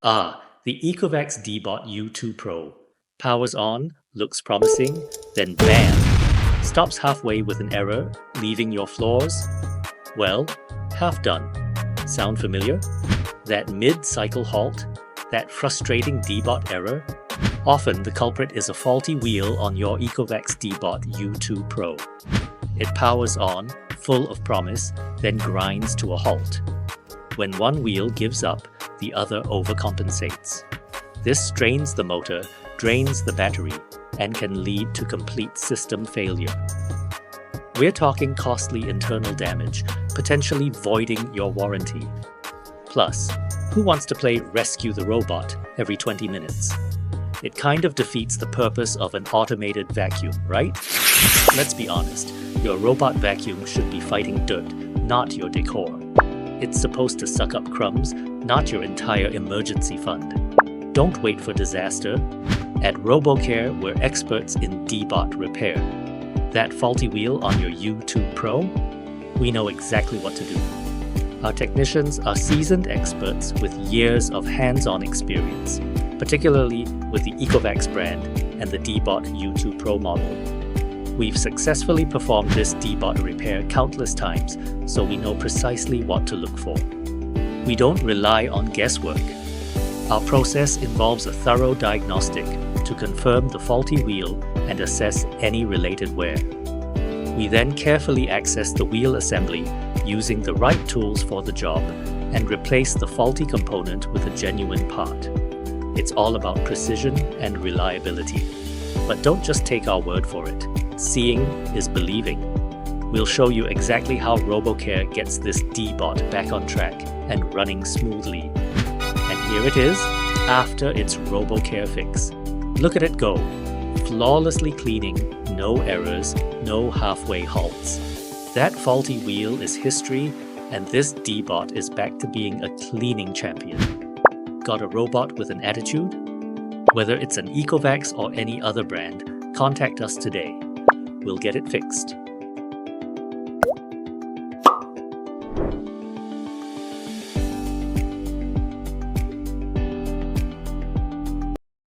The Ecovacs Deebot U2 Pro. Powers on, looks promising, then bam! Stops halfway with an error, leaving your floors, well, half done. Sound familiar? That mid-cycle halt? That frustrating Deebot error? Often the culprit is a faulty wheel on your Ecovacs Deebot U2 Pro. It powers on, full of promise, then grinds to a halt. When one wheel gives up, the other overcompensates. This strains the motor, drains the battery, and can lead to complete system failure. We're talking costly internal damage, potentially voiding your warranty. Plus, who wants to play Rescue the Robot every 20 minutes? It kind of defeats the purpose of an automated vacuum, right? Let's be honest, your robot vacuum should be fighting dirt, not your decor. It's supposed to suck up crumbs, not your entire emergency fund. Don't wait for disaster. At RoboCare, we're experts in Deebot repair. That faulty wheel on your U2 Pro? We know exactly what to do. Our technicians are seasoned experts with years of hands-on experience, particularly with the Ecovacs brand and the Deebot U2 Pro model. We've successfully performed this Deebot repair countless times, so we know precisely what to look for. We don't rely on guesswork. Our process involves a thorough diagnostic to confirm the faulty wheel and assess any related wear. We then carefully access the wheel assembly using the right tools for the job and replace the faulty component with a genuine part. It's all about precision and reliability. But don't just take our word for it. Seeing is believing. We'll show you exactly how RoboCare gets this Deebot back on track and running smoothly. And here it is, after its RoboCare fix. Look at it go. Flawlessly cleaning, no errors, no halfway halts. That faulty wheel is history, and this Deebot is back to being a cleaning champion. Got a robot with an attitude? Whether it's an Ecovacs or any other brand, contact us today. We'll get it fixed.